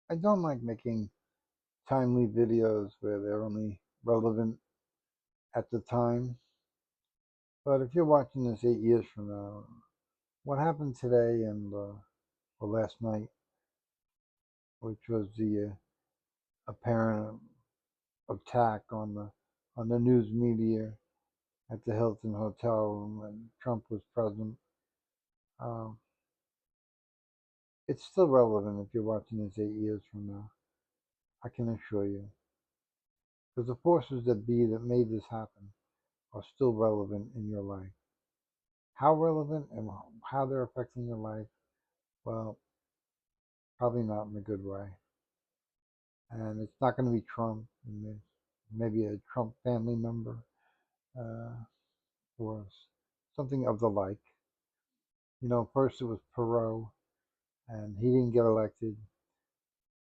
I don't like making timely videos where they're only relevant at the time. But if you're watching this 8 years from now, what happened today and or last night, which was the apparent attack on the news media at the Hilton Hotel when Trump was president, um, it's still relevant if you're watching this 8 years from now. I can assure you, because the forces that be that made this happen are still relevant in your life. How relevant and how they're affecting your life, well, probably not in a good way. And it's not going to be Trump, and maybe a Trump family member, uh, or something of the like. First it was Perot, and he didn't get elected,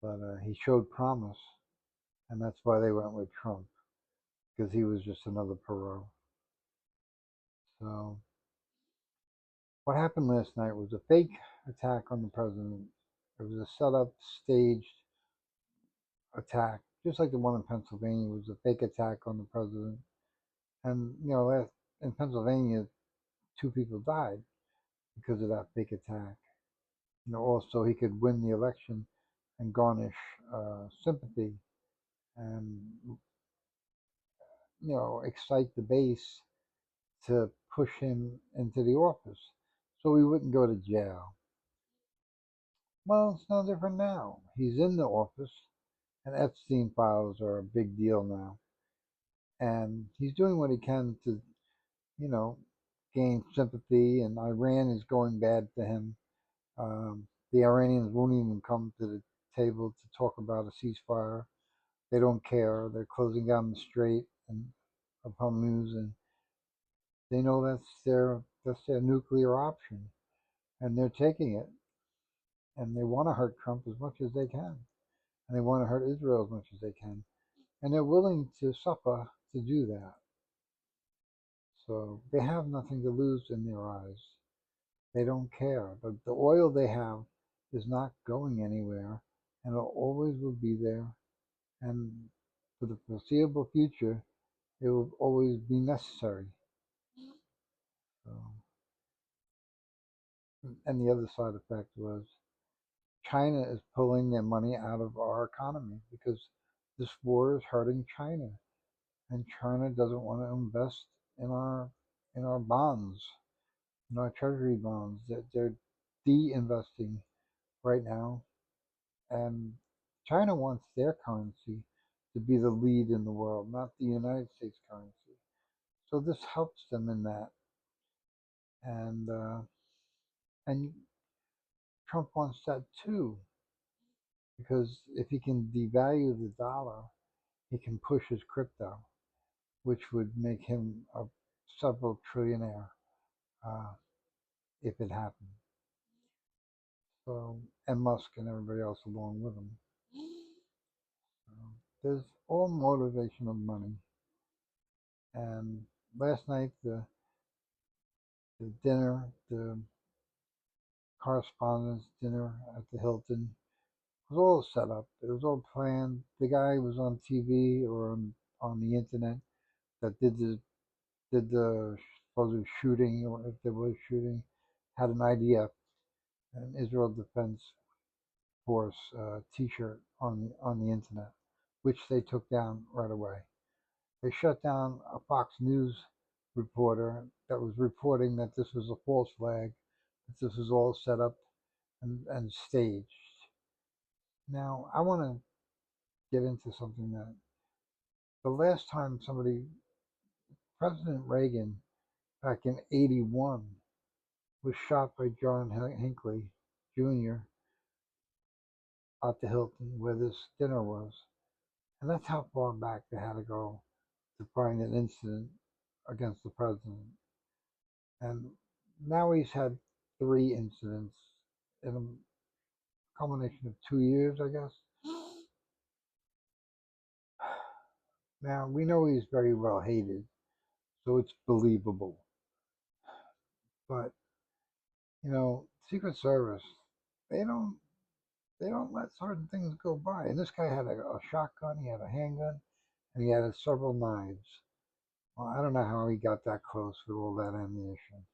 but he showed promise, and that's why they went with Trump, because he was just another Perot. So what happened last night was a fake attack on the president. It was a set-up, staged attack, just like the one in Pennsylvania was a fake attack on the president. And in Pennsylvania, two people died because of that fake attack. Also he could win the election and garnish sympathy and excite the base to push him into the office so he wouldn't go to jail. Well, it's no different now. He's in the office, and Epstein files are a big deal now. And he's doing what he can to, you know, gain sympathy, and Iran is going bad for him. The Iranians won't even come to the table to talk about a ceasefire. They don't care. They're closing down the Strait of Hormuz, and they know that's their nuclear option, and they're taking it. And they want to hurt Trump as much as they can, and they want to hurt Israel as much as they can, and they're willing to suffer to do that. So they have nothing to lose in their eyes. They don't care. The oil they have is not going anywhere, and it always will be there. And for the foreseeable future, it will always be necessary. So, and the other side effect was China is pulling their money out of our economy because this war is hurting China, and China doesn't want to invest in our bonds, in our treasury bonds. They're de-investing right now, and China wants their currency to be the lead in the world, not the United States currency. So this helps them in that, and Trump wants that too, because if he can devalue the dollar, he can push his crypto, which would make him a several trillionaire uh, if it happened. So, and Musk and everybody else along with him. So, there's all motivation of money. And last night, the dinner, the correspondence dinner at the Hilton, was all set up. It was all planned. The guy was on TV or on the internet that did the supposed shooting, or if there was shooting, had an IDF, an Israel Defense Force T-shirt on the internet, which they took down right away. They shut down a Fox News reporter that was reporting that this was a false flag, that this was all set up and staged. Now, I want to get into something that the last time President Reagan, back in '81, was shot by John Hinckley Jr. at the Hilton where this dinner was. And that's how far back they had to go to find an incident against the president. And now he's had three incidents in a culmination of 2 years, I guess. Now, we know he's very well hated, so it's believable. But, Secret Service, they don't they don't let certain things go by. And this guy had a shotgun, he had a handgun, and he had several knives. Well, I don't know how he got that close with all that ammunition.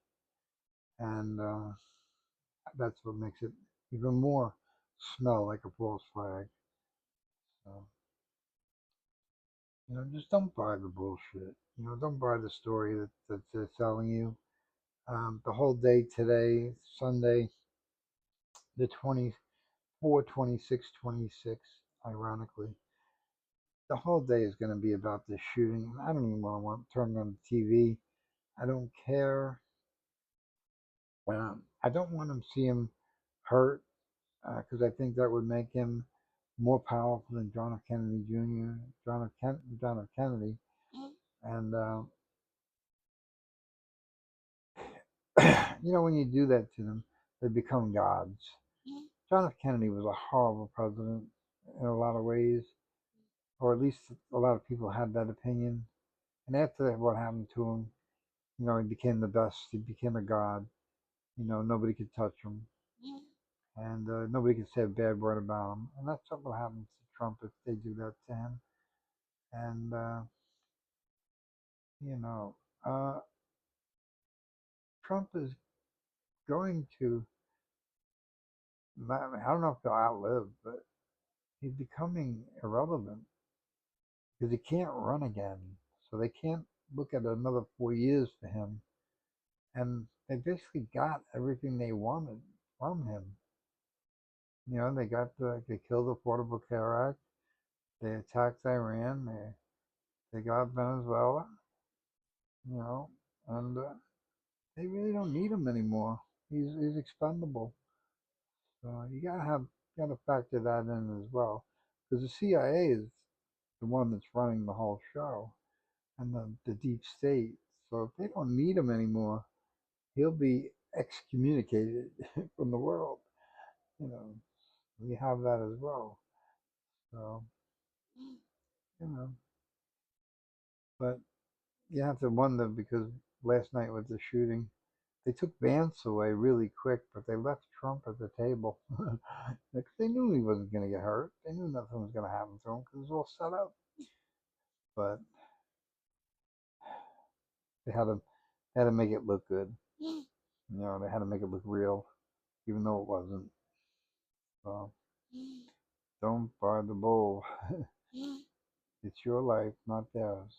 And that's what makes it even more smell like a false flag. So, just don't buy the bullshit. Don't buy the story that they're selling you. The whole day today, Sunday, the 24, 26, 26, ironically, the whole day is going to be about this shooting. I don't even want to turn on the TV. I don't care. I don't want to see him hurt because I think that would make him more powerful than John F. Kennedy Jr., John F. Kennedy. And, when you do that to them, they become gods. John F. Kennedy was a horrible president in a lot of ways, or at least a lot of people had that opinion. And after what happened to him, he became the best. He became a god. Nobody could touch him, and nobody could say a bad word about him. And that's what will happen to Trump if they do that to him. And you know, uh, Trump is going to. I don't know if he'll outlive, but he's becoming irrelevant because he can't run again. So they can't look at another 4 years for him. And they basically got everything they wanted from him. They killed the Affordable Care Act. They attacked Iran. They got Venezuela. You know, and they really don't need him anymore. He's expendable. So you gotta factor that in as well, because the CIA is the one that's running the whole show, and the deep state. So if they don't need him anymore, he'll be excommunicated from the world. You know, we have that as well. So you know, but you have to wonder because last night with the shooting, they took Vance away really quick, but they left Trump at the table. Like, they knew he wasn't going to get hurt. They knew nothing was going to happen to him because it was all set up. But they had to they had to make it look good. They had to make it look real, even though it wasn't. So don't buy the bull. It's your life, not theirs.